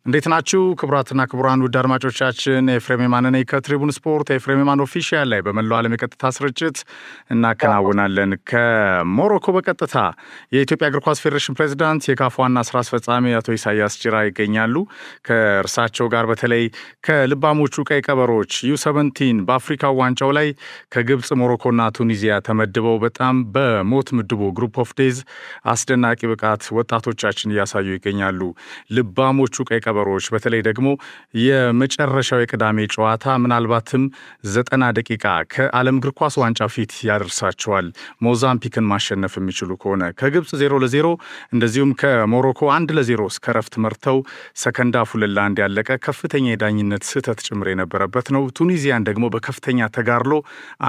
እንዴት ናችሁ ክቡራትና ክቡራን ውድ አድማጮቻችን? ኤፍሬም የማነ ነኝ ከትሪቡን ስፖርት። ኤፍሬም የማነ ኦፊሻል ላይ በመላው ዓለም የቀጥታ ስርጭት እናከናውናለን። ከሞሮኮ በቀጥታ የኢትዮጵያ እግር ኳስ ፌዴሬሽን ፕሬዝዳንት የካፍ ዋና ስራ አስፈጻሚ አቶ ኢሳያስ ጅራ ይገኛሉ። ከእርሳቸው ጋር በተለይ ከልባሞቹ ቀይ ቀበሮች ዩ17 በአፍሪካ ዋንጫው ላይ ከግብጽ ሞሮኮና ቱኒዚያ ተመድበው በጣም በሞት ምድቡ ግሩፕ ኦፍ ዴዝ አስደናቂ ብቃት ወጣቶቻችን እያሳዩ ይገኛሉ። ልባሞቹ ቀይ ቀበሮች በተለይ ደግሞ የመጨረሻው የቅዳሜ ጨዋታ ምናልባትም 90 ደቂቃ ከዓለም እግር ኳስ ዋንጫ ፊት ያደርሳቸዋል። ሞዛምቢክን ማሸነፍ የሚችሉ ከሆነ ከግብጽ 0-0 እንደዚሁም ከሞሮኮ 1-0 እስከ ረፍት መርተው ሰከንድ ሃፉ ለ1 ያለቀ ከፍተኛ የዳኝነት ስህተት ጭምር የነበረበት ነው። ቱኒዚያን ደግሞ በከፍተኛ ተጋርሎ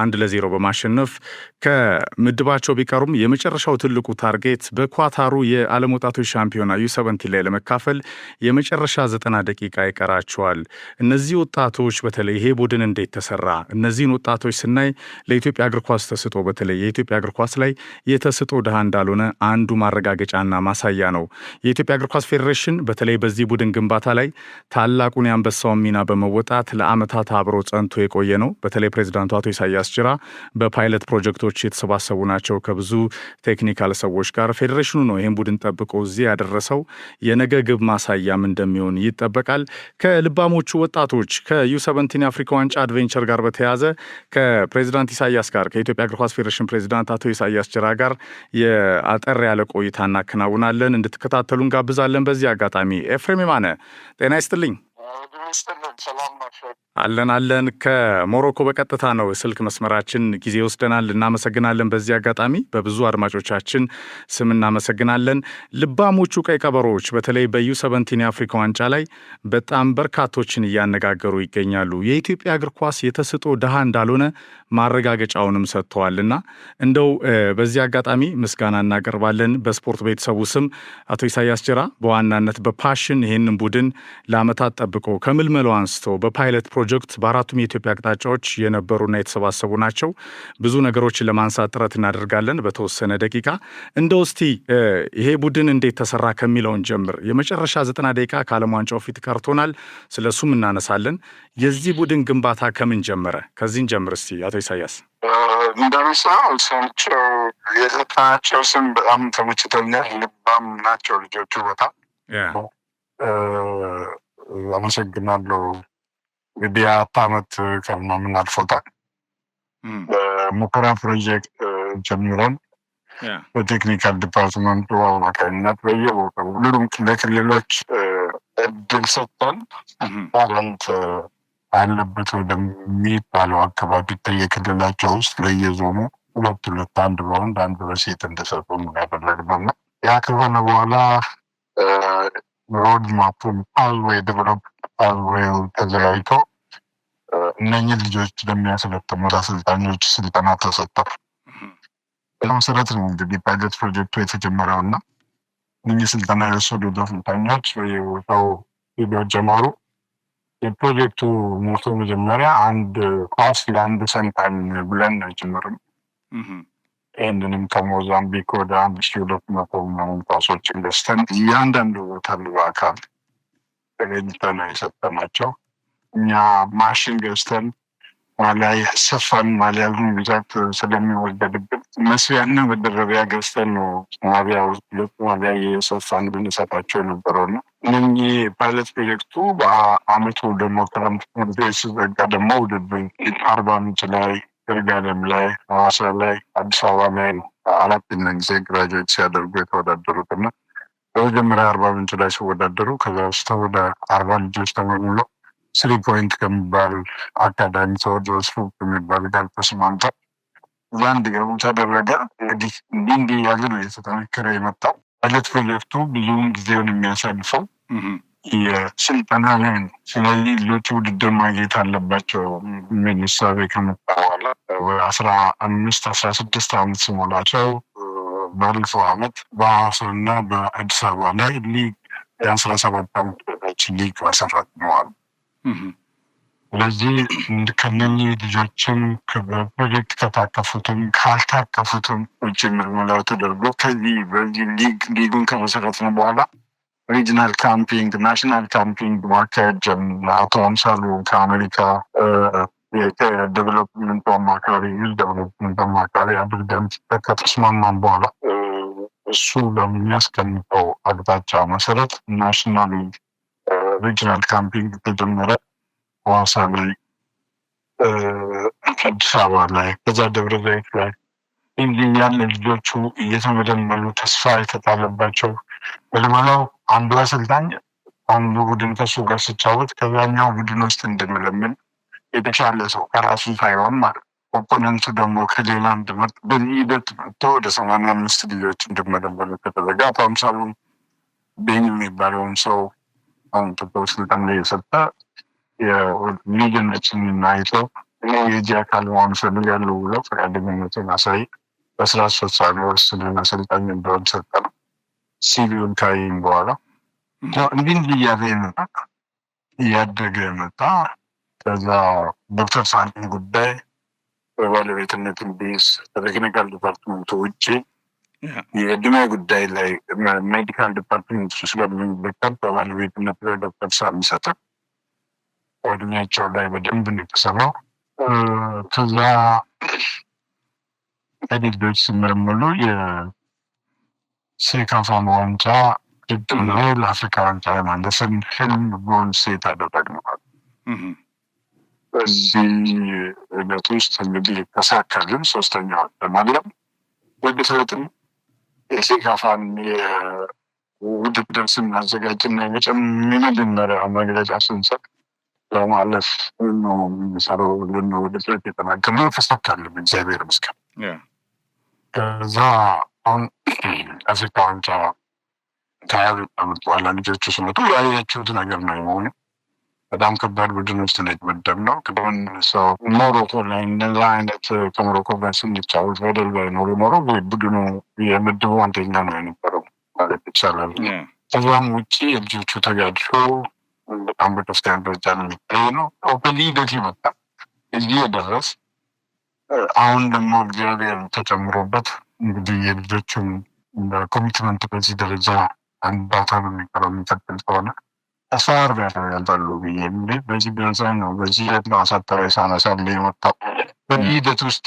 1-0 በማሸነፍ ከምድባቸው ቢቀሩም የመጨረሻው ትልቁ ታርጌት በኳታሩ የዓለም ወጣቶች ሻምፒዮና ዩ17 ላይ ለመካፈል የመጨረሻ 90 ደቂቃ ይቀራቸዋል። እነዚህ ወጣቶች በተለይ ይሄ ቡድን እንዴት ተሰራ? እነዚህን ወጣቶች ስናይ ለኢትዮጵያ እግር ኳስ ተስጦ በተለይ የኢትዮጵያ እግር ኳስ ላይ የተስጦ ድሃ እንዳልሆነ አንዱ ማረጋገጫና ማሳያ ነው። የኢትዮጵያ እግር ኳስ ፌዴሬሽን በተለይ በዚህ ቡድን ግንባታ ላይ ታላቁን የአንበሳውን ሚና በመወጣት ለዓመታት አብሮ ጸንቶ የቆየ ነው። በተለይ ፕሬዝዳንቱ አቶ ኢሳያስ ጅራ በፓይለት ፕሮጀክቶች የተሰባሰቡ ናቸው። ከብዙ ቴክኒካል ሰዎች ጋር ፌዴሬሽኑ ነው ይህን ቡድን ጠብቆ እዚህ ያደረሰው። የነገ ግብ ማሳያም እንደሚሆን ይጠበቃል። ከልባሞቹ ወጣቶች ከዩ17 የአፍሪካ ዋንጫ አድቬንቸር ጋር በተያያዘ ከፕሬዝዳንት ኢሳያስ ጋር ከኢትዮጵያ እግር ኳስ ፌዴሬሽን ፕሬዝዳንት አቶ ኢሳያስ ጅራ ጋር የአጠር ያለ ቆይታ እናከናውናለን። እንድትከታተሉ እንጋብዛለን። በዚህ አጋጣሚ ኤፍሬም የማነ ጤና ይስጥልኝ። አለን ከሞሮኮ በቀጥታ ነው ስልክ መስመራችን። ጊዜ ወስደናል፣ እናመሰግናለን። በዚህ አጋጣሚ በብዙ አድማጮቻችን ስም እናመሰግናለን። ልባሞቹ ቀይ ቀበሮች በተለይ በዩ17 የአፍሪካ ዋንጫ ላይ በጣም በርካቶችን እያነጋገሩ ይገኛሉ። የኢትዮጵያ እግር ኳስ የተስጦ ድሃ እንዳልሆነ ማረጋገጫውንም ሰጥተዋልና እንደው በዚህ አጋጣሚ ምስጋና እናቀርባለን በስፖርት ቤተሰቡ ስም። አቶ ኢሳያስ ጅራ በዋናነት በፓሽን ይህንን ቡድን ለዓመታት ጠብቆ ከምልመለው አንስቶ በፓይለት ፕሮጀክት በአራቱም የኢትዮጵያ አቅጣጫዎች የነበሩና የተሰባሰቡ ናቸው። ብዙ ነገሮችን ለማንሳት ጥረት እናደርጋለን በተወሰነ ደቂቃ። እንደው እስቲ ይሄ ቡድን እንዴት ተሰራ ከሚለውን ጀምር። የመጨረሻ 90 ደቂቃ ከዓለም ዋንጫው ፊት ቀርቶናል፣ ስለሱም እናነሳለን። የዚህ ቡድን ግንባታ ከምን ጀመረ? ከዚህን ጀምር እስቲ አቶ ኢሳያስ። እንደምሳው ሰምቸው የሰጣቸው ስም በጣም ተመችቶኛል። ልባም ናቸው ልጆቹ በጣም አመሰግናለሁ። እንግዲህ 4 ዓመት ከምናምን አልፎታል። በሙከራ ፕሮጀክት ጀምረን በቴክኒካል ዲፓርትመንቱ አማካኝነት በየቦታው ሁሉም ለክልሎች እድል ሰጥተን ታለንት አለበት ወደሚባለው አካባቢ የክልላቸው ውስጥ ለየዞኑ 2 አንድ በወንድ አንድ በሴት እንደሰጡ ያደረግነው። ያ ከሆነ በኋላ ሮድ ማፑን ፓዝዌይ ዴቨሎፕ ፓዝዌይ ተዘጋጅቶ እነኝህ ልጆች ለሚያሰለጥኑት አሰልጣኞች ስልጠና ተሰጠ። በመሰረት ነው እንግዲህ ፓይለት ፕሮጀክቱ የተጀመረው እና እነኝህ ስልጠና የወሰዱት አሰልጣኞች በየቦታው ሄደው ጀመሩ። የፕሮጀክቱ ሞቶ መጀመሪያ አንድ ኳስ ለአንድ ሰንታኝ ብለን ነው የጀመርነው። ይህንንም ከሞዛምቢክ ወደ 1200 ምናምን ኳሶችን ገዝተን እያንዳንዱ ቦታ በአካል ተገኝተን ነው የሰጠናቸው። እኛ ማሽን ገዝተን ማሊያ ሰፋን። ማሊያ ብዛት ስለሚወደድብን መስሪያና መደረቢያ ገዝተን ነው ማሊያ የሰፋን ብንሰጣቸው የነበረው ነው። እነኚህ ፓይለት ፕሮጀክቱ በአመቱ ደግሞ ክረምት ሲዘጋ ደግሞ ውድድር አርባ ምንጭ ላይ፣ ይርጋለም ላይ፣ ሐዋሳ ላይ፣ አዲስ አበባ ላይ ነው 4 ጊዜ ግራጁዌት ሲያደርጉ የተወዳደሩት እና በመጀመሪያ አርባ ምንጭ ላይ ሲወዳደሩ ከዛ ውስጥ ወደ 40 ልጆች ተመልምሎ 3 ፖይንት ከሚባል አካዳሚ ተወደስ ከሚባል ጋር ተስማምተው እዛ እንዲገቡ ተደረገ። እንግዲህ እንዲህ ያለ ነው የተጠናከረ የመጣው። ፓይለት ፕሮጀክቱ ብዙውን ጊዜውን የሚያሳልፈው የስልጠና ላይ ነው። ስለዚህ ልጆች ውድድር ማግኘት አለባቸው ምን እሳቤ ከመጣ በኋላ 15-16 ዓመት ሲሞላቸው ባለፈው ዓመት በሐዋሳና በአዲስ አበባ ላይ ሊግ የ17 ዓመት በታች ሊግ መሰረት ነዋል። ስለዚህ ከነኚህ ልጆችም በፕሮጀክት ከታቀፉትም ካልታቀፉትም ውጭ ምርመራው ተደርጎ ከዚህ በዚህ ሊጉን ከመሰረት ነው በኋላ ሪጅናል ካምፒንግ፣ ናሽናል ካምፒንግ ማካሄድ ጀመርን። አቶ አምሳሉ ከአሜሪካ የዴቨሎፕመንት አማካሪ ዴቨሎፕመንት አማካሪ አድርገን ከተስማማን በኋላ እሱ በሚያስቀምጠው አቅጣጫ መሰረት ናሽናል ሪጅናል ካምፒንግ ተጀመረ። ሐዋሳ ላይ፣ አዲስ አበባ ላይ፣ ከዛ ደብረ ዘይት ላይ እንዲህ ያለ ልጆቹ እየተመለመሉ ተስፋ የተጣለባቸው መልመላው አንዱ አሰልጣኝ አንዱ ቡድን ከሱ ጋር ሲጫወት ከዛኛው ቡድን ውስጥ እንድንለምን የተሻለ ሰው ከራሱ ሳይሆን ማለት ኦፖነንቱ ደግሞ ከሌላ እንድመርጥ በዚህ ሂደት መጥቶ ወደ 85 ልጆች እንድመለመሉ ከተዘጋ አምሳሉ ቤን የሚባለውን ሰው አሁን ኢትዮጵያ ውስጥ ስልጣን ላይ የሰጠ የልዩነትን አይቶ እኔ የዚህ አካል መሆን እፈልጋለሁ ብለው ፈቃደኝነትን አሳይ። በስራ አስፈጻሚ ወስነን አሰልጣኝ እንደሆን ሰጠን። ሲቪውን ካይን በኋላ እንዲህ እያለ መጣ፣ እያደገ መጣ። ከዛ ዶክተር ሳንቲም ጉዳይ በባለቤትነት እንዲይዝ ከቴክኒካል ዲፓርትመንቱ ውጭ የእድሜ ጉዳይ ላይ ሜዲካል ዲፓርትመንት ስለሚበቀል በባለቤትነት ዶክተር ሳሚ ሰጠ። እድሜያቸው ላይ በደንብ የተሰራው። ከዛ ልጆች ሲመለመሉ የሴካፋን ዋንጫ ግጥም ላይ ለአፍሪካ ዋንጫ ለማለፍን ህልም ጎል ሴት አደረግነዋል። በዚህ ዕለት ውስጥ እንግዲህ ተሳካልን። ሶስተኛ ለማለም ወደሰጥን የሴካፋን የውድድር ስናዘጋጅና የመጀመሪያ መግለጫ ስንሰጥ ለማለፍ ነው የሚሰራው ውድድር የተናገርነው። ተሳካልን፣ እግዚአብሔር ይመስገን። ከዛ አሁን አፍሪካ ዋንጫ ከ20 ዓመት በኋላ ልጆቹ ሲመጡ ያያችሁት ነገር ነው የሆነ በጣም ከባድ ቡድን ውስጥ ነው የተመደብነው። ቅድም ሰው ሞሮኮ ላይ እንደዛ አይነት ከሞሮኮ ጋር ስንጫወት በደል ባይኖሩ ኖሮ ቡድኑ የምድቡ አንደኛ ነው የነበረው ማለት ይቻላል። ከዛም ውጭ የልጆቹ ተጋድሎ በጣም በከፍተኛ ደረጃ ነው የሚታይ ነው። በሂደት ይመጣ እዚህ የደረስ አሁን ደግሞ እግዚአብሔር ተጨምሮበት እንግዲህ የልጆቹን ኮሚትመንት በዚህ ደረጃ አንዳታ ነው የሚቀረው የሚቀጥል ከሆነ ተስፋር ያደርጋሉ ብዬ በዚህ ቢያንሳኝ ነው በዚህ ሂደት ነው አሳታዊ ሳነሳል የመጣው። በዚህ ሂደት ውስጥ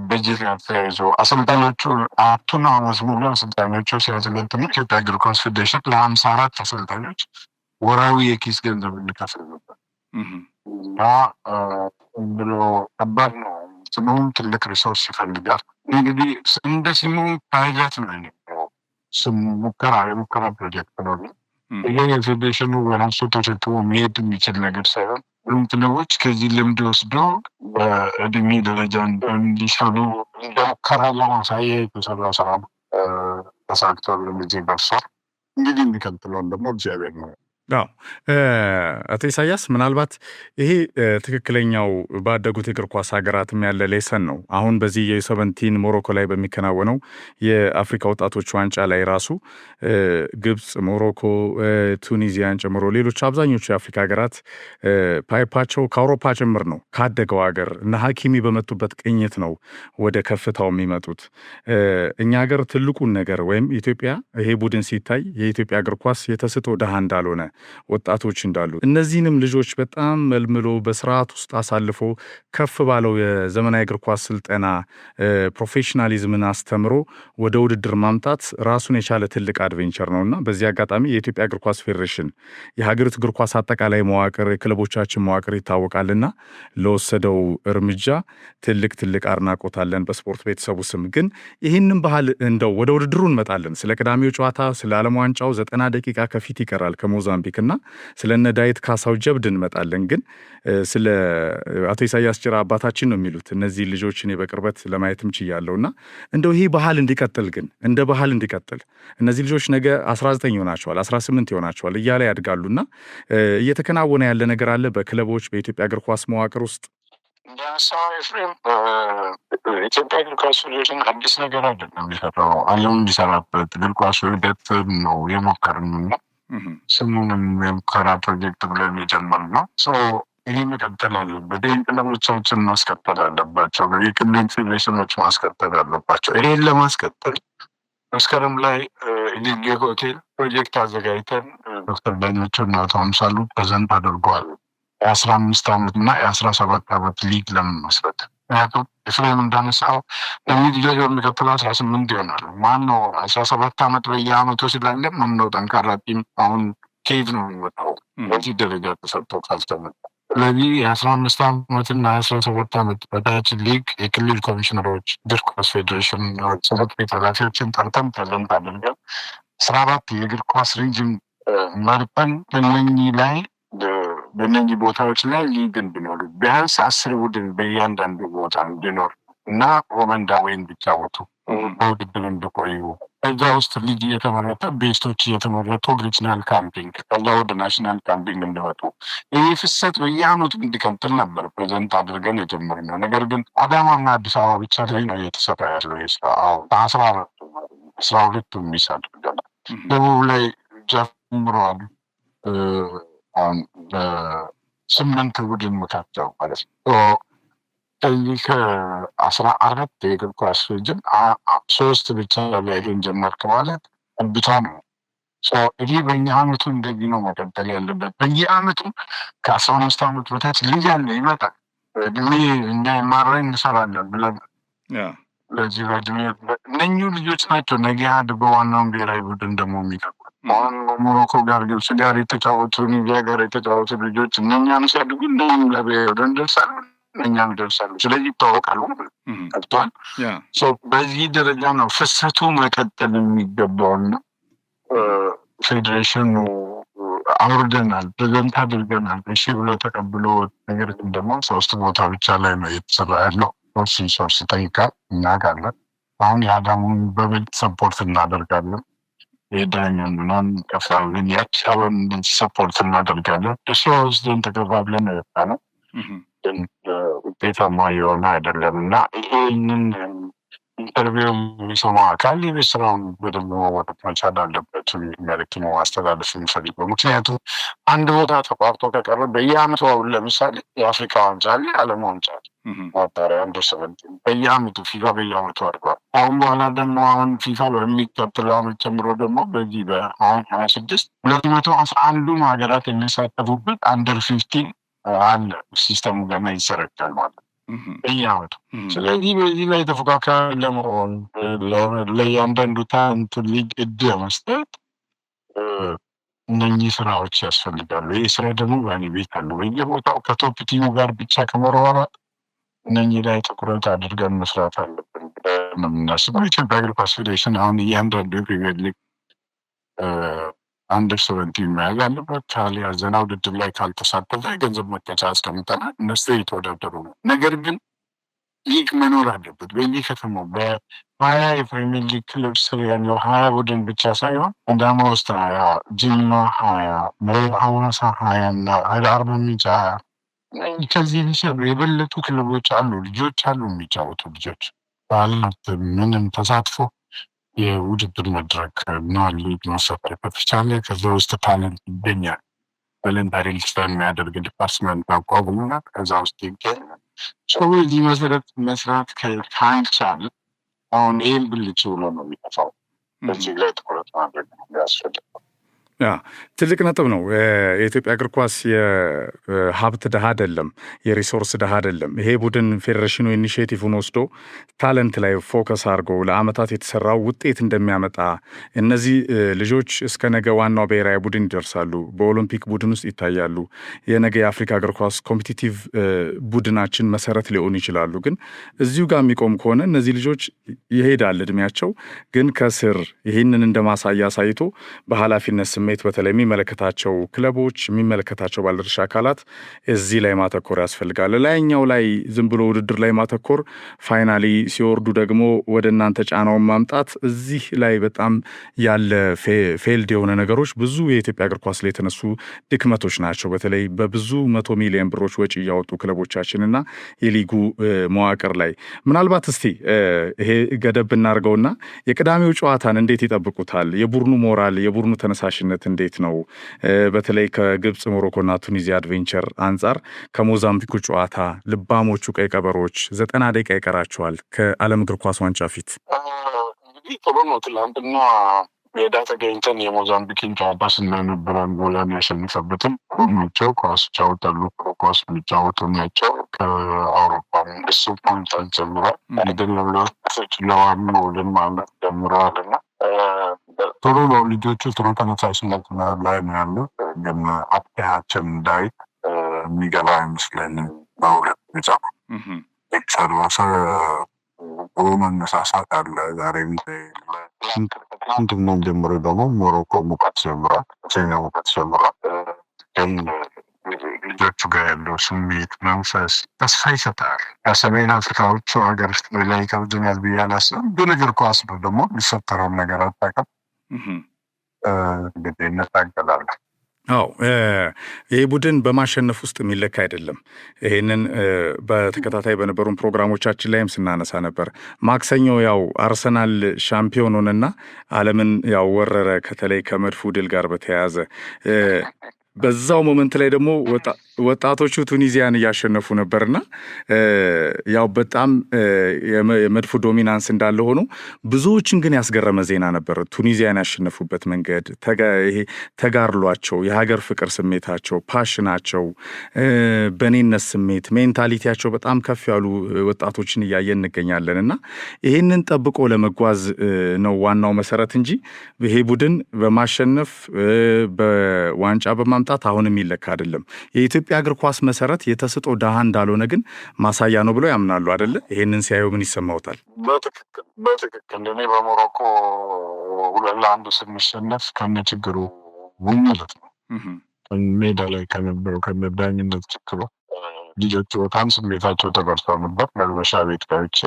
በጀት ተያይዞ አሰልጣኞቹ አራቱን ዓመት ሙሉ አሰልጣኞቹ ሲያሰለጥኑ ኢትዮጵያ እግር ኳስ ፌዴሬሽን ለ54 አሰልጣኞች ወራዊ የኪስ ገንዘብ እንከፍል ነበር እና ብሎ ከባድ ነው። ስሙም ትልቅ ሪሶርስ ይፈልጋል። እንግዲህ እንደ ስሙ ፓይለት ነው ስሙ ሙከራ የሙከራ ፕሮጀክት ነው። ይሄ የፌዴሬሽኑ በራሱ ተሸክሞ መሄድ የሚችል ነገር ሳይሆን ሁሉም ክለቦች ከዚህ ልምድ ወስዶ በእድሜ ደረጃ እንዲሰሩ እንደ ሙከራ ለማሳየት የተሰራ ስራ ተሳክቷል። ጊዜ ደርሷል። እንግዲህ የሚቀጥለውን ደግሞ እግዚአብሔር ነው። አቶ ኢሳያስ ምናልባት ይሄ ትክክለኛው ባደጉት የእግር ኳስ ሀገራትም ያለ ሌሰን ነው። አሁን በዚህ የ17 ሞሮኮ ላይ በሚከናወነው የአፍሪካ ወጣቶች ዋንጫ ላይ ራሱ ግብፅ፣ ሞሮኮ፣ ቱኒዚያን ጨምሮ ሌሎች አብዛኞቹ የአፍሪካ ሀገራት ፓይፓቸው ከአውሮፓ ጭምር ነው። ካደገው ሀገር እነ ሀኪሚ በመጡበት ቅኝት ነው ወደ ከፍታው የሚመጡት። እኛ ሀገር ትልቁን ነገር ወይም ኢትዮጵያ ይሄ ቡድን ሲታይ የኢትዮጵያ እግር ኳስ የተስጦ ድሃ እንዳልሆነ ወጣቶች እንዳሉ እነዚህንም ልጆች በጣም መልምሎ በስርዓት ውስጥ አሳልፎ ከፍ ባለው የዘመናዊ እግር ኳስ ስልጠና ፕሮፌሽናሊዝምን አስተምሮ ወደ ውድድር ማምጣት ራሱን የቻለ ትልቅ አድቬንቸር ነውና በዚህ አጋጣሚ የኢትዮጵያ እግር ኳስ ፌዴሬሽን የሀገሪቱ እግር ኳስ አጠቃላይ መዋቅር የክለቦቻችን መዋቅር ይታወቃልና ለወሰደው እርምጃ ትልቅ አድናቆት አለን በስፖርት ቤተሰቡ ስም። ግን ይህንን ባህል እንደው ወደ ውድድሩ እንመጣለን። ስለ ቅዳሜው ጨዋታ ስለ ዓለም ዋንጫው 90 ደቂቃ ከፊት ይቀራል ከሞዛምቢክ እና ስለነ ዳዊት ካሳው ጀብድ እንመጣለን። ግን ስለ አቶ ኢሳያስ ጭራ አባታችን ነው የሚሉት እነዚህ ልጆች እኔ በቅርበት ለማየትም ችያለሁና እንደው ይሄ ባህል እንዲቀጥል ግን እንደ ባህል እንዲቀጥል እነዚህ ልጆች ነገ 19 ይሆናቸዋል 18 ይሆናቸዋል እያለ ያድጋሉና እየተከናወነ ያለ ነገር አለ በክለቦች በኢትዮጵያ እግር ኳስ መዋቅር ውስጥ። እንደምሳሌ ኤፍሬም ኢትዮጵያ እግር ኳስ ፌዴሬሽን አዲስ ነገር አይደለም የሚሰራው፣ ዓለም እንዲሰራበት እግር ኳስ ሂደት ነው የሞከርነው። ስሙንም የሙከራ ፕሮጀክት ብለን የጀመርነው ይህ መቀጠል አለበት። ይህን ክለቦቻችን ማስቀጠል አለባቸው። የክልል ፌዴሬሽኖች ማስቀጠል አለባቸው። ይህን ለማስቀጠል መስከረም ላይ ሊግ ሆቴል ፕሮጀክት አዘጋጅተን ዶክተር ዳኞቹና አቶ አምሳሉ ፕሬዘንት አድርገዋል። የ15 ዓመት እና የ17 ዓመት ሊግ ለምን መስረት? ምክንያቱም ኤፍሬም እንዳነሳው ለሚድ ልጆች በሚቀጥለው 18 ይሆናሉ። ማነው 17 ዓመት በየአመቱ ስላለ ምነው ጠንካራ ቲም አሁን ከየት ነው የሚወጣው? በዚህ ደረጃ ተሰጥቶ ካልተመጣ ስለዚህ የ15 ዓመትና የ17 ዓመት በታች ሊግ የክልል ኮሚሽነሮች፣ እግር ኳስ ፌዴሬሽን ጽሕፈት ቤት ኃላፊዎችን ጠርተን ፕሬዘንት አድርገን 14 የእግር ኳስ ሪጅን መርጠን በእነኚህ ቦታዎች ላይ ሊግ እንዲኖሩ ቢያንስ 10 ቡድን በእያንዳንዱ ቦታ እንዲኖር እና ወመንዳ ወይ እንዲጫወቱ በውድድር እንዲቆዩ ከዛ ውስጥ ልጅ እየተመረጠ ቤስቶች እየተመረጡ ሪጅናል ካምፒንግ ከዛ ወደ ናሽናል ካምፒንግ እንዲመጡ ይህ ፍሰት በየአመቱ እንዲቀጥል ነበር ፕሬዘንት አድርገን የጀመርነው። ነገር ግን አዳማና አዲስ አበባ ብቻ ላይ ነው እየተሰራ ያለው የስራ ከ12 ሚስ አድርገናል። ደቡብ ላይ ጀምረዋል። አሁን በ8 ቡድን መካከል ማለት ነው። ከዚህ ከ14 የእግር ኳስ ሪጅን 3 ብቻ ሊያገኝ ጀመርክ ማለት ብቻ ነው። ይህ በየአመቱ እንደዚህ ነው መቀጠል ያለበት። በየአመቱ ከ15 ዓመት በታች ልጅ ያለ ይመጣል። እድሜ እኛ የማራ እንሰራለን ብለን ለዚህ በእድሜ እነኚሁ ልጆች ናቸው ነገ አድገው ዋናውን ብሔራዊ ቡድን ደግሞ የሚገቡ አሁን ሞሮኮ ጋር ግብጽ ጋር የተጫወቱ ኒቪያ ጋር የተጫወቱ ልጆች እነኛም ሲያድጉ እንደም ለብሔራዊ ቡድን ደርሳሉ እኛም ይደርሳሉ። ስለዚህ ይታወቃሉ። ቀጥቷል። በዚህ ደረጃ ነው ፍሰቱ መቀጠል የሚገባውና ፌዴሬሽኑ አውርደናል፣ ፕሬዘንት አድርገናል፣ እሺ ብሎ ተቀብሎ ነገር ግን ደግሞ 3 ቦታ ብቻ ላይ ነው እየተሰራ ያለው። ሶርስ ጠይቃል እናውቃለን። አሁን የአዳሙን በብልጥ ሰፖርት እናደርጋለን። የዳኛን ምናምን ከፋብልን ያቻውን ሰፖርት እናደርጋለን። እሱ ወስደን ተከፋብለን የወጣ ነው። ግን ውጤታማ የሆነ አይደለም እና ይሄንን ኢንተርቪው የሚሰማ አካል የቤት ስራውን በደንብ መወጣት መቻል አለበት። መልዕክት ነው ማስተላለፍ የሚፈልገው። ምክንያቱም አንድ ቦታ ተቋርጦ ከቀረ በየአመቱ አሁን ለምሳሌ የአፍሪካ ዋንጫ አለ፣ የዓለም ዋንጫ አለ። ማጣሪያ አንደር 17 በየአመቱ ፊፋ በየአመቱ አድርጓል። አሁን በኋላ ደግሞ አሁን ፊፋ በሚቀጥለው አመት ጀምሮ ደግሞ በዚህ በ2026 211ዱም ሀገራት የሚሳተፉበት አንደር 15 አለ። ሲስተሙ ገና ይሰረቃል ማለት በየአመቱ። ስለዚህ በዚህ ላይ ተፎካካሪ ለመሆን ለእያንዳንዱ ታንቱ ሊግ እድል መስጠት እነኚህ ስራዎች ያስፈልጋሉ። ይህ ስራ ደግሞ በእኔ ቤት አሉ በየቦታው ከቶፕ ቲሙ ጋር ብቻ ከመሯሯጥ እነኚህ ላይ ትኩረት አድርገን መስራት አለብን ነው የምናስበው። ኢትዮጵያ እግር ኳስ ፌዴሬሽን አሁን እያንዳንዱ ፕሪሚየር ሊግ አንደር 17 መያዝ አለበት። ካልያዘና ውድድር ላይ ካልተሳተፈ ገንዘብ መቀጫ አስቀምጠናል። እነሱ የተወዳደሩ ነው። ነገር ግን ሊግ መኖር አለበት በየከተማው በ20 የፕሪሚየር ሊግ ክለብ ስር ያለው 20 ቡድን ብቻ ሳይሆን አዳማ ውስጥ 20፣ ጅማ 20፣ ምዕራብ ሐዋሳ 20 እና አርባ ምንጭ 20 ከዚህ የሚሰሩ የበለጡ ክለቦች አሉ። ልጆች አሉ የሚጫወቱ ልጆች ባልናት ምንም ተሳትፎ የውድድር መድረክ ነው ሊግ መሰፈር ከተቻለ ከዛ ውስጥ ታለንት ይገኛል። ቫለንታሪ ሊስታ የሚያደርግ ዲፓርትመንት አቋቁሙና ከዛ ውስጥ ይገኛል። በዚህ መሰረት መስራት ካልቻለ አሁን ይህም ብልጭ ብሎ ነው የሚጠፋው። በዚህ ላይ ትኩረት ማድረግ ያስፈልጋል። ትልቅ ነጥብ ነው። የኢትዮጵያ እግር ኳስ የሀብት ድሃ አይደለም፣ የሪሶርስ ድሃ አይደለም። ይሄ ቡድን ፌዴሬሽኑ ኢኒሽቲቭን ወስዶ ታለንት ላይ ፎከስ አድርጎ ለአመታት የተሰራው ውጤት እንደሚያመጣ እነዚህ ልጆች እስከ ነገ ዋናው ብሔራዊ ቡድን ይደርሳሉ፣ በኦሎምፒክ ቡድን ውስጥ ይታያሉ። የነገ የአፍሪካ እግር ኳስ ኮምፒቲቲቭ ቡድናችን መሰረት ሊሆኑ ይችላሉ። ግን እዚሁ ጋር የሚቆም ከሆነ እነዚህ ልጆች ይሄዳል እድሜያቸው። ግን ከስር ይህንን እንደማሳያ አሳይቶ በኃላፊነት ስሜት በተለይ የሚመለከታቸው ክለቦች የሚመለከታቸው ባለድርሻ አካላት እዚህ ላይ ማተኮር ያስፈልጋል። ላይኛው ላይ ዝም ብሎ ውድድር ላይ ማተኮር፣ ፋይናሊ ሲወርዱ ደግሞ ወደ እናንተ ጫናውን ማምጣት፣ እዚህ ላይ በጣም ያለ ፌልድ የሆነ ነገሮች ብዙ የኢትዮጵያ እግር ኳስ ላይ የተነሱ ድክመቶች ናቸው። በተለይ በብዙ 100 ሚሊዮን ብሮች ወጪ እያወጡ ክለቦቻችንና የሊጉ መዋቅር ላይ ምናልባት እስቲ ይሄ ገደብ ብናርገውና የቅዳሜው ጨዋታን እንዴት ይጠብቁታል? የቡድኑ ሞራል የቡድኑ ተነሳሽነት እንዴት ነው? በተለይ ከግብጽ ሞሮኮና ቱኒዚያ አድቬንቸር አንጻር ከሞዛምቢኩ ጨዋታ ልባሞቹ ቀይ ቀበሮች 90 ደቂቃ ይቀራቸዋል ከዓለም እግር ኳስ ዋንጫ ፊት። ጥሩ ነው። ትላንትና ሜዳ ተገኝተን የሞዛምቢክን ጨዋታ ስናነበር አንጎላን ያሸነፈበትን ናቸው። ኳስ ጫወታሉ። ኳስ የሚጫወቱ ናቸው። ከአውሮፓ እሱ ፖይንት ጀምሯል። አይደለም ለዋኑ ወደን ማለት ጀምረዋል እና ጥሩ ነው። ልጆቹ ጥሩ ተነሳሽነት ላይ ነው ያሉ። ግን አጥቂያችን ዳዊት የሚገባ አይመስለንም። በሁለት ቢጫ ሰርባሰ ጥሩ መነሳሳት አለ። ዛሬ ትናንትና ጀምሮ ደግሞ ሞሮኮ ሙቀት ጀምሯል። ሴኛ ሙቀት ጀምሯል። ግን ልጆቹ ጋር ያለው ስሜት መንፈስ ተስፋ ይሰጣል። ከሰሜን አፍሪካዎቹ ሀገር ውስጥ ላይ ከብዱኛል ብዬ አላስብም። ግን እግር ኳስ ነው ደግሞ የሚፈጠረውን ነገር አታውቅም። እንግዲህ እንታገላለን። አዎ ይህ ቡድን በማሸነፍ ውስጥ የሚለካ አይደለም። ይሄንን በተከታታይ በነበሩን ፕሮግራሞቻችን ላይም ስናነሳ ነበር። ማክሰኞ ያው አርሰናል ሻምፒዮን ሆነና ዓለምን ያው ወረረ፣ ከተለይ ከመድፉ ድል ጋር በተያያዘ በዛው ሞመንት ላይ ደግሞ ወጣቶቹ ቱኒዚያን እያሸነፉ ነበርና ያው በጣም የመድፉ ዶሚናንስ እንዳለ ሆኖ ብዙዎችን ግን ያስገረመ ዜና ነበር። ቱኒዚያን ያሸነፉበት መንገድ፣ ይሄ ተጋርሏቸው፣ የሀገር ፍቅር ስሜታቸው፣ ፓሽናቸው፣ በኔነት ስሜት፣ ሜንታሊቲያቸው በጣም ከፍ ያሉ ወጣቶችን እያየን እንገኛለን እና ይህንን ጠብቆ ለመጓዝ ነው ዋናው መሰረት እንጂ ይሄ ቡድን በማሸነፍ በዋንጫ በማምጣት አሁን የሚለካ አይደለም። የኢትዮጵያ እግር ኳስ መሰረት የተስጦ ደሃ እንዳልሆነ ግን ማሳያ ነው ብለው ያምናሉ አይደለ? ይሄንን ሲያዩ ምን ይሰማውታል? በትክክል እኔ በሞሮኮ 2-1 ስንሸነፍ ከነችግሩ ማለት ነው ሜዳ ላይ ከነበረው ከነዳኝነት ችግሩ ልጆቹ በጣም ስሜታቸው ተበርተው ነበር። መልበሻ ቤት ገብቼ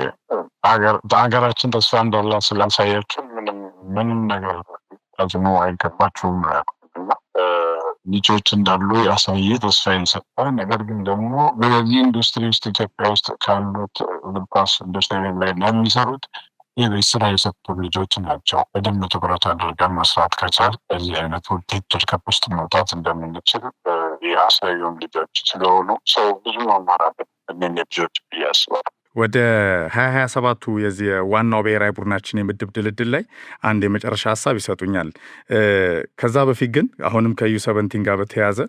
ሀገራችን ተስፋ እንዳላ ስላሳያቸው ምንም ነገር አዝኖ አይገባቸውም ነው ያልኩት እና ልጆች እንዳሉ ያሳየ ተስፋ የሰጠ ነገር ግን ደግሞ በዚህ ኢንዱስትሪ ውስጥ ኢትዮጵያ ውስጥ ካሉት እግር ኳስ ኢንዱስትሪ ላይ ለሚሰሩት የቤት ስራ የሰጡ ልጆች ናቸው። በደንብ ትኩረት አድርገን መስራት ከቻል በዚህ አይነት ውጤት ከፍ ውስጥ መውጣት እንደምንችል ያሳዩን ልጆች ስለሆኑ ሰው ብዙ መማራት እነኚህ ልጆች ብዬ አስባለሁ። ወደ 2027ቱ የዚህ ዋናው ብሔራዊ ቡድናችን የምድብ ድልድል ላይ አንድ የመጨረሻ ሀሳብ ይሰጡኛል። ከዛ በፊት ግን አሁንም ከዩ17 ጋር በተያያዘ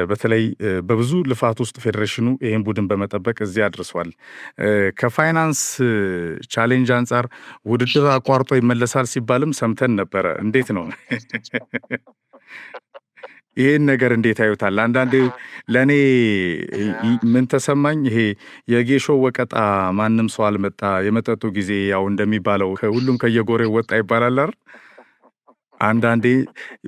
በተለይ በብዙ ልፋት ውስጥ ፌዴሬሽኑ ይህን ቡድን በመጠበቅ እዚህ አድርሷል። ከፋይናንስ ቻሌንጅ አንጻር ውድድር አቋርጦ ይመለሳል ሲባልም ሰምተን ነበረ። እንዴት ነው ይሄን ነገር እንዴት ያዩታል? አንዳንዴ ለእኔ ምን ተሰማኝ፣ ይሄ የጌሾ ወቀጣ ማንም ሰው አልመጣ የመጠጡ ጊዜ ያው እንደሚባለው ሁሉም ከየጎሬው ወጣ ይባላል አይደል? አንዳንዴ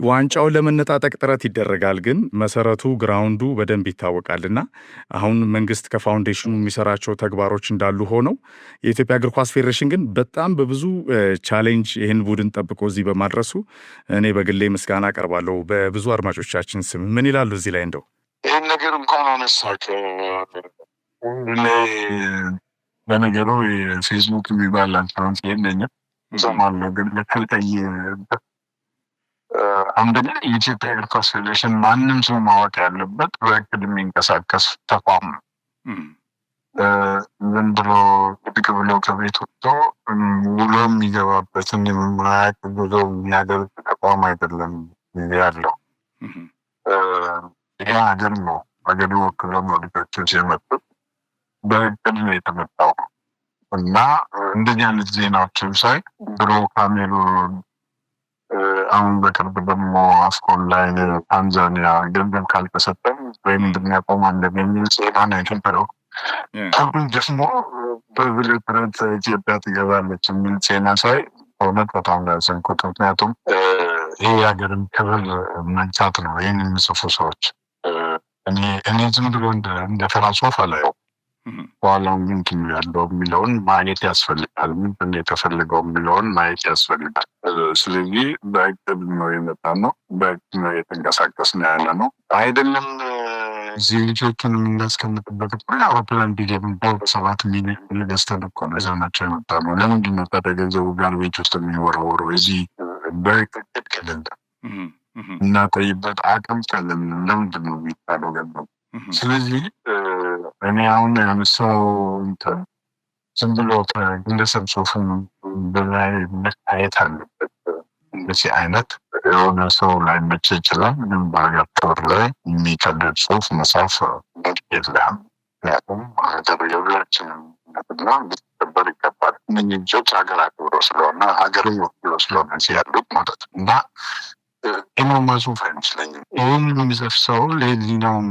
ዋንጫውን ለመነጣጠቅ ጥረት ይደረጋል፣ ግን መሰረቱ ግራውንዱ በደንብ ይታወቃልና አሁን መንግስት ከፋውንዴሽኑ የሚሰራቸው ተግባሮች እንዳሉ ሆነው የኢትዮጵያ እግር ኳስ ፌዴሬሽን ግን በጣም በብዙ ቻሌንጅ ይህን ቡድን ጠብቆ እዚህ በማድረሱ እኔ በግሌ ምስጋና አቀርባለሁ በብዙ አድማጮቻችን ስም። ምን ይላሉ እዚህ ላይ? እንደው ይህን ነገር እንኳን አነሳክ በነገሩ ፌስቡክ የሚባል አካውንት የለኝም፣ እሰማለሁ ግን ለከልጠይ አንደኛ የኢትዮጵያ እግር ኳስ ፌዴሬሽን ማንም ሰው ማወቅ ያለበት በእቅድ የሚንቀሳቀስ ተቋም ነው። ዝም ብሎ ብድግ ብሎ ከቤት ወጥቶ ውሎ የሚገባበትን የማያውቅ ጉዞ የሚያደርግ ተቋም አይደለም ያለው። ይሄ ሀገር ነው። ሀገር ወክሎ ነው ልጆችን የመጡት። በእቅድ ነው የተመጣው እና እንደዚህ አይነት ዜናዎችን ሳይ ድሮ ካሜሩን አሁን በቅርብ ደግሞ አፍኮን ላይ ታንዛኒያ ገንዘብ ካልተሰጠን ወይም እንደሚያቆም እንደሚል ዜና ነው የነበረው። አሁን ደግሞ በብዙ ጥረት ኢትዮጵያ ትገባለች የሚል ዜና ሳይ በእውነት በጣም ያዘንኩት። ምክንያቱም ይህ የሀገርን ክብር መንሳት ነው። ይህን የሚጽፉ ሰዎች እኔ ዝም ብሎ እንደ ፈላስፋ አላየው። በኋላው ምንድን ነው ያለው የሚለውን ማየት ያስፈልጋል። ምንድን ነው የተፈልገው የሚለውን ማየት ያስፈልጋል። ስለዚህ በእቅድ ነው የመጣ ነው፣ በእቅድ ነው የተንቀሳቀስን ያለ ነው አይደለም። እዚህ ልጆቹን የምናስቀምጥበት አውሮፕላን ቢገባ በ7 ሚሊዮን ገዝተን እኮ ነው ይዘናቸው የመጣ ነው። ለምንድን ነው ታዲያ ገንዘቡ ጋር ቤት ውስጥ የሚወረወረው? እዚህ በእቅድ ከሌለ እናጠይበት አቅም ከሌለ ለምንድን ነው የሚጣለው ገንዘቡ? ስለዚህ እኔ አሁን ያነሳው ዝም ብሎ ከግለሰብ ጽሁፍም በላይ መታየት አለበት። እንደዚህ አይነት የሆነ ሰው ላይ መቼ ይችላል ምንም በሀገር ክብር ላይ የሚቀልድ ጽሁፍ መጽሐፍ መብት የለህም። ምክንያቱም ሀገር የሁላችንም ነትና ሊከበር ይገባል። እነኝህ ልጆች ሀገር አክብሮ ስለሆነ ሀገርን ወክሎ ስለሆነ እዚህ ያሉት ማለት ነው እና ኢማም ጽሁፍ አይመስለኝም። ይህን የሚጽፍ ሰው ለህሊናውም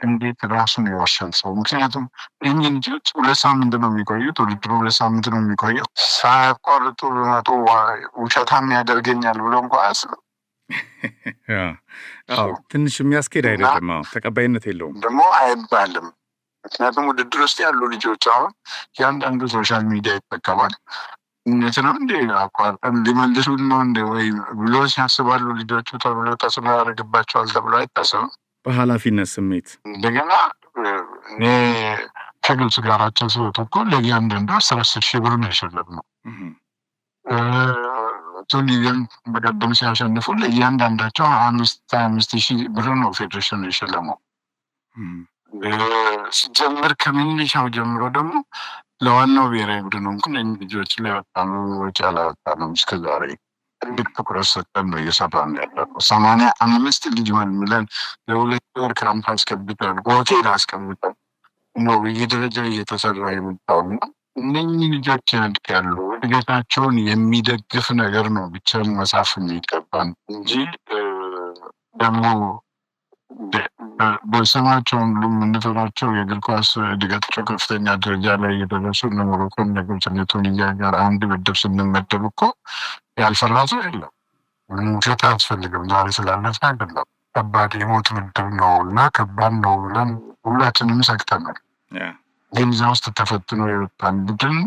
እንዴት ራሱን ይዋሻል ሰው? ምክንያቱም እኚህ ልጆች 2 ሳምንት ነው የሚቆዩት፣ ውድድሩ 2 ሳምንት ነው የሚቆየው። ሳያቋርጡ በመቶ ውሸታም ያደርገኛል ብሎ እንኳ አያስብም። ትንሽ የሚያስኬድ አይደለም፣ ተቀባይነት የለውም ደግሞ አይባልም። ምክንያቱም ውድድር ውስጥ ያሉ ልጆች አሁን ያንዳንዱ ሶሻል ሚዲያ ይጠቀማል። እውነት ነው እንዴ አቋርጠን ሊመልሱን ነው እንዴ ወይ ብሎ ሲያስባሉ ልጆቹ ተብሎ ተጽዕኖ ያደርግባቸዋል ተብሎ አይታሰብም። በኃላፊነት ስሜት እንደገና እኔ ከግብጽ ጋራቸው ሲወጡ እኮ ለእያንዳንዱ 10 ሺህ ብር ነው የሸለምነው። ቱኒዚያን በቀደም ሲያሸንፉ ለእያንዳንዳቸው 5 ሺህ ብር ነው ፌዴሬሽኑ የሸለመው። ሲጀምር ከመነሻው ጀምሮ ደግሞ ለዋናው ብሔራዊ ቡድን እንኳን ልጆች ላይ ወጣኑ ወጪ አላወጣንም። እስከዛሬ ትልቅ ትኩረት ሰጠን ነው እየሰራን ያለነው። 85 ልጅ መልምለን ለ2 ወር ክረምት አስገብተን ሆቴል አስቀምጠን ነው በየደረጃ እየተሰራ የመጣውና እነኚህ ልጆች ያድጋሉ። እድገታቸውን የሚደግፍ ነገር ነው ብቻ መጻፍ የሚገባን እንጂ ደግሞ በስማቸው የምንፈራቸው የእግር ኳስ እድገታቸው ከፍተኛ ደረጃ ላይ እየደረሱ እነ ሞሮኮን እነ ግብጽ እነ ቱኒዚያ ጋር አንድ ምድብ ስንመደብ እኮ ያልፈራ ሰው የለም። ውሸት አያስፈልግም። ዛሬ ስላለፈ አይደለም። ከባድ የሞት ምድብ ነው እና ከባድ ነው ብለን ሁላችንም ሰግተናል። ግን እዛ ውስጥ ተፈትኖ የወጣን ቡድን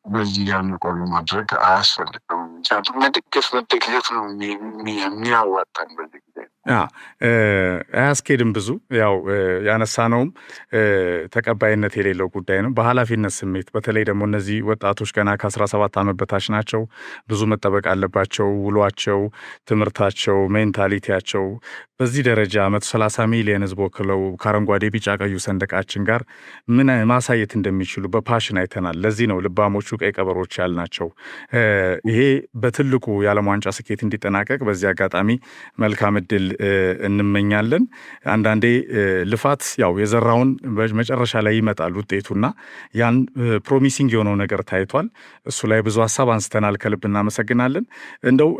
በዚህ ጋር እንቆዩ ማድረግ አያስፈልግም። ምክንያቱም መደገፍ ነው የሚያዋጣን በዚህ ጊዜ አያስኬድም። ብዙ ያው ያነሳነውም ተቀባይነት የሌለው ጉዳይ ነው። በኃላፊነት ስሜት በተለይ ደግሞ እነዚህ ወጣቶች ገና ከ17 ዓመት በታች ናቸው። ብዙ መጠበቅ አለባቸው። ውሏቸው፣ ትምህርታቸው፣ ሜንታሊቲያቸው በዚህ ደረጃ 130 ሚሊዮን ህዝብ ወክለው ከአረንጓዴ ቢጫ ቀዩ ሰንደቃችን ጋር ምን ማሳየት እንደሚችሉ በፓሽን አይተናል። ለዚህ ነው ልባሞቹ ቀይ ቀበሮች ያልናቸው። ይሄ በትልቁ የዓለም ዋንጫ ስኬት እንዲጠናቀቅ በዚህ አጋጣሚ መልካም እድል እንመኛለን። አንዳንዴ ልፋት ያው የዘራውን መጨረሻ ላይ ይመጣል ውጤቱና ያን ፕሮሚሲንግ የሆነው ነገር ታይቷል። እሱ ላይ ብዙ ሀሳብ አንስተናል። ከልብ እናመሰግናለን። እንደው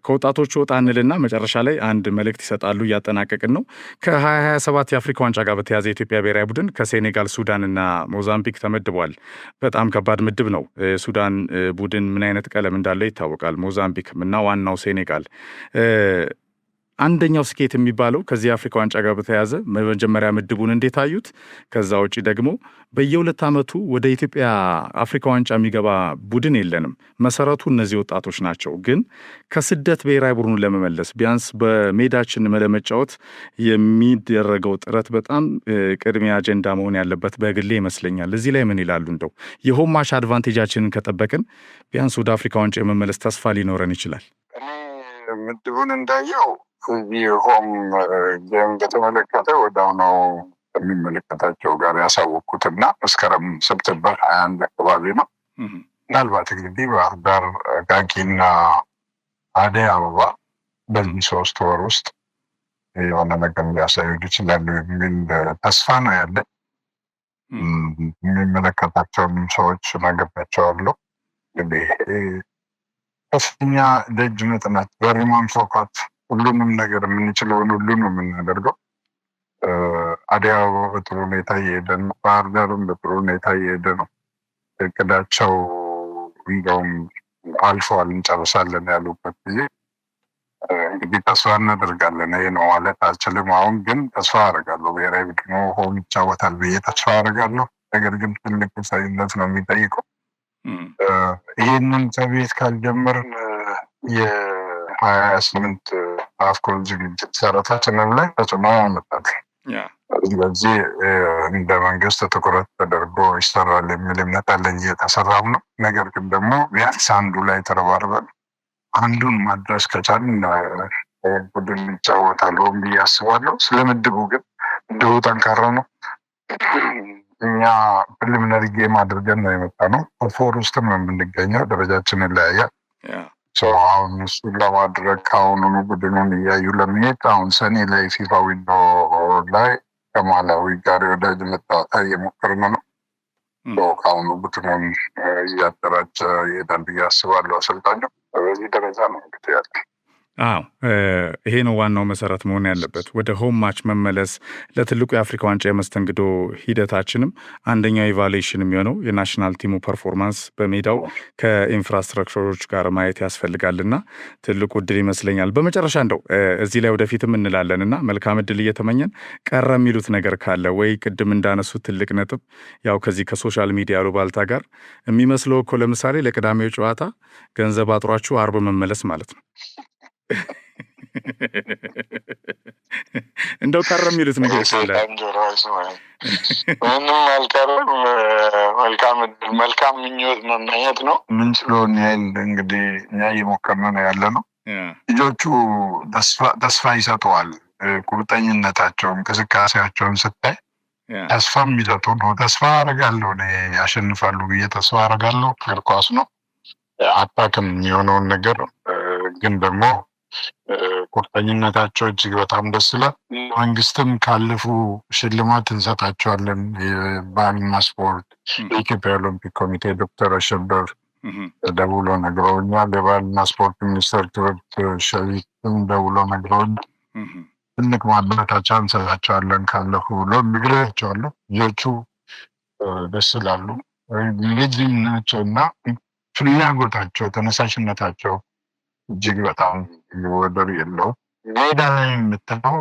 ከወጣቶቹ ወጣ እንልና መጨረሻ ላይ አንድ መልእክት ይሰጣሉ። እያጠናቀቅን ነው። ከ2027 የአፍሪካ ዋንጫ ጋር በተያዘ የኢትዮጵያ ብሔራዊ ቡድን ከሴኔጋል፣ ሱዳን እና ሞዛምቢክ ተመድቧል። በጣም ከባድ ምድብ ነው። ሱዳን ቡድን ምን አይነት ቀለም እንዳለው ይታወቃል። ሞዛምቢክም እና ዋናው ሴኔጋል አንደኛው ስኬት የሚባለው ከዚህ የአፍሪካ ዋንጫ ጋር በተያዘ መጀመሪያ ምድቡን እንዴት አዩት? ከዛ ውጪ ደግሞ በየ2 ዓመቱ ወደ ኢትዮጵያ አፍሪካ ዋንጫ የሚገባ ቡድን የለንም። መሰረቱ እነዚህ ወጣቶች ናቸው። ግን ከስደት ብሔራዊ ቡድኑን ለመመለስ ቢያንስ በሜዳችን ለመጫወት የሚደረገው ጥረት በጣም ቅድሚያ አጀንዳ መሆን ያለበት በግሌ ይመስለኛል። እዚህ ላይ ምን ይላሉ? እንደው የሆማሽ አድቫንቴጃችንን ከጠበቅን ቢያንስ ወደ አፍሪካ ዋንጫ የመመለስ ተስፋ ሊኖረን ይችላል። ምድቡን እንዳየው ሆም ጌም በተመለከተ ወዲያው ነው የሚመለከታቸው ጋር ያሳወቅኩትና መስከረም ሰፕተምበር 21 አካባቢ ነው። ምናልባት እንግዲህ ባህር ዳር፣ አቃቂና አደይ አበባ በዚህ 3 ወር ውስጥ የሆነ ነገር ሊያሳዩ ይችላሉ የሚል ተስፋ ነው ያለን። የሚመለከታቸውን ሰዎች ነገባቸዋለሁ። እንግዲህ ከፍተኛ ደጅ መጥናት፣ በሪማን ፎካት ሁሉንም ነገር የምንችለውን ሁሉ ነው የምናደርገው። አዲስ አበባ በጥሩ ሁኔታ እየሄደ ነው። ባህር ዳርም በጥሩ ሁኔታ እየሄደ ነው። እቅዳቸው እንደውም አልፈዋል፣ እንጨርሳለን ያሉበት ጊዜ እንግዲህ ተስፋ እናደርጋለን። ይሄ ነው ማለት አልችልም። አሁን ግን ተስፋ አደርጋለሁ ብሔራዊ ቡድኑ ሆም ይጫወታል ብዬ ተስፋ አደርጋለሁ። ነገር ግን ትልቅ ሳይነት ነው የሚጠይቀው። ይህንን ከቤት ካልጀመርን የ28 አፍኮን ዝግጅት ሰራታችንን ላይ ተጽዕኖ ያመጣል። ስለዚህ እንደ መንግስት ትኩረት ተደርጎ ይሰራል የሚል እምነት አለኝ። እየተሰራም ነው። ነገር ግን ደግሞ ቢያንስ አንዱ ላይ ተረባርበን አንዱን ማድረስ ከቻልን ቡድን ይጫወታል ብዬ አስባለሁ። ስለ ምድቡ ግን ምድቡ ጠንካራ ነው። እኛ ፕሪሊሚናሪ ጌም አድርገን ነው የመጣነው። ፎር ውስጥም ነው የምንገኘው። ደረጃችን ይለያያል። አሁን እሱን ለማድረግ ከአሁኑኑ ቡድኑን እያዩ ለመሄድ አሁን ሰኔ ላይ ፊፋ ዊንዶ ላይ ከማላዊ ጋር የወዳጅነት ጨዋታ እየሞከርን ነው። ከአሁኑ ቡድኑን እያደራጀ ይሄዳል ብዬ አስባለሁ አሰልጣኙ። በዚህ ደረጃ ነው እንግዲህ ያለ። አዎ ይሄ ነው ዋናው መሰረት መሆን ያለበት። ወደ ሆም ማች መመለስ ለትልቁ የአፍሪካ ዋንጫ የመስተንግዶ ሂደታችንም አንደኛው ኢቫሉዌሽን የሚሆነው የናሽናል ቲሙ ፐርፎርማንስ በሜዳው ከኢንፍራስትራክቸሮች ጋር ማየት ያስፈልጋልና ትልቁ እድል ይመስለኛል። በመጨረሻ እንደው እዚህ ላይ ወደፊትም እንላለንና መልካም እድል እየተመኘን ቀረ የሚሉት ነገር ካለ ወይ ቅድም እንዳነሱት ትልቅ ነጥብ ያው ከዚህ ከሶሻል ሚዲያ አሉባልታ ጋር የሚመስለው እኮ ለምሳሌ ለቅዳሜው ጨዋታ ገንዘብ አጥሯችሁ አርብ መመለስ ማለት ነው። እንደው ቀረ የሚሉት ነገር ይችላል። ምንም አልቀረም። መልካም ምኞት መመኘት ነው የምንችለውን ያህል እንግዲህ እኛ እየሞከርን ነው ያለ ነው። ልጆቹ ተስፋ ይሰጠዋል። ቁርጠኝነታቸው፣ እንቅስቃሴያቸውን ስታይ ተስፋ የሚሰጡ ነው። ተስፋ አደርጋለሁ ያሸንፋሉ ብዬ ተስፋ አደርጋለሁ። እግር ኳስ ነው አታክም የሚሆነውን ነገር ግን ደግሞ ቁርጠኝነታቸው እጅግ በጣም ደስ ይላል። መንግስትም ካለፉ ሽልማት እንሰጣቸዋለን። የባህልና ስፖርት የኢትዮጵያ ኦሎምፒክ ኮሚቴ ዶክተር አሸብር ደውሎ ነግረውኛል። የባህልና ስፖርት ሚኒስትር ክብርት ሸዊትም ደውሎ ነግረውኛል። ትልቅ ማበረታቻ እንሰጣቸዋለን ካለፉ ብሎ ነግሬያቸዋለሁ። ልጆቹ ደስ ይላሉ። ልጅም ናቸው እና ፍላጎታቸው፣ ተነሳሽነታቸው እጅግ በጣም ወደር የለውም። ሜዳ ላይ የምትለው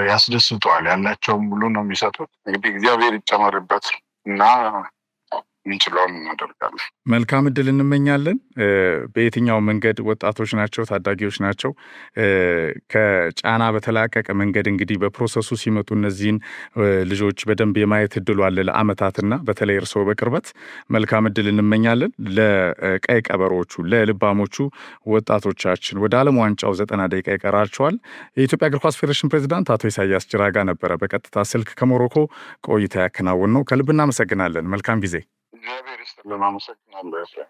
ያስደስተዋል። ያላቸውን ሙሉ ነው የሚሰጡት። እንግዲህ እግዚአብሔር ይጨመርበት እና ምንችለውን እናደርጋለን። መልካም እድል እንመኛለን። በየትኛው መንገድ ወጣቶች ናቸው፣ ታዳጊዎች ናቸው። ከጫና በተላቀቀ መንገድ እንግዲህ በፕሮሰሱ ሲመጡ እነዚህን ልጆች በደንብ የማየት እድሉ አለ ለአመታትና በተለይ እርስዎ በቅርበት መልካም እድል እንመኛለን። ለቀይ ቀበሮቹ ለልባሞቹ ወጣቶቻችን ወደ ዓለም ዋንጫው 90 ደቂቃ ይቀራቸዋል። የኢትዮጵያ እግር ኳስ ፌዴሬሽን ፕሬዚዳንት አቶ ኢሳያስ ጅራጋ ነበረ በቀጥታ ስልክ ከሞሮኮ ቆይታ ያከናወን ነው። ከልብ እናመሰግናለን። መልካም ጊዜ። እግዚአብሔር ይስጥልን። አመሰግናለሁ።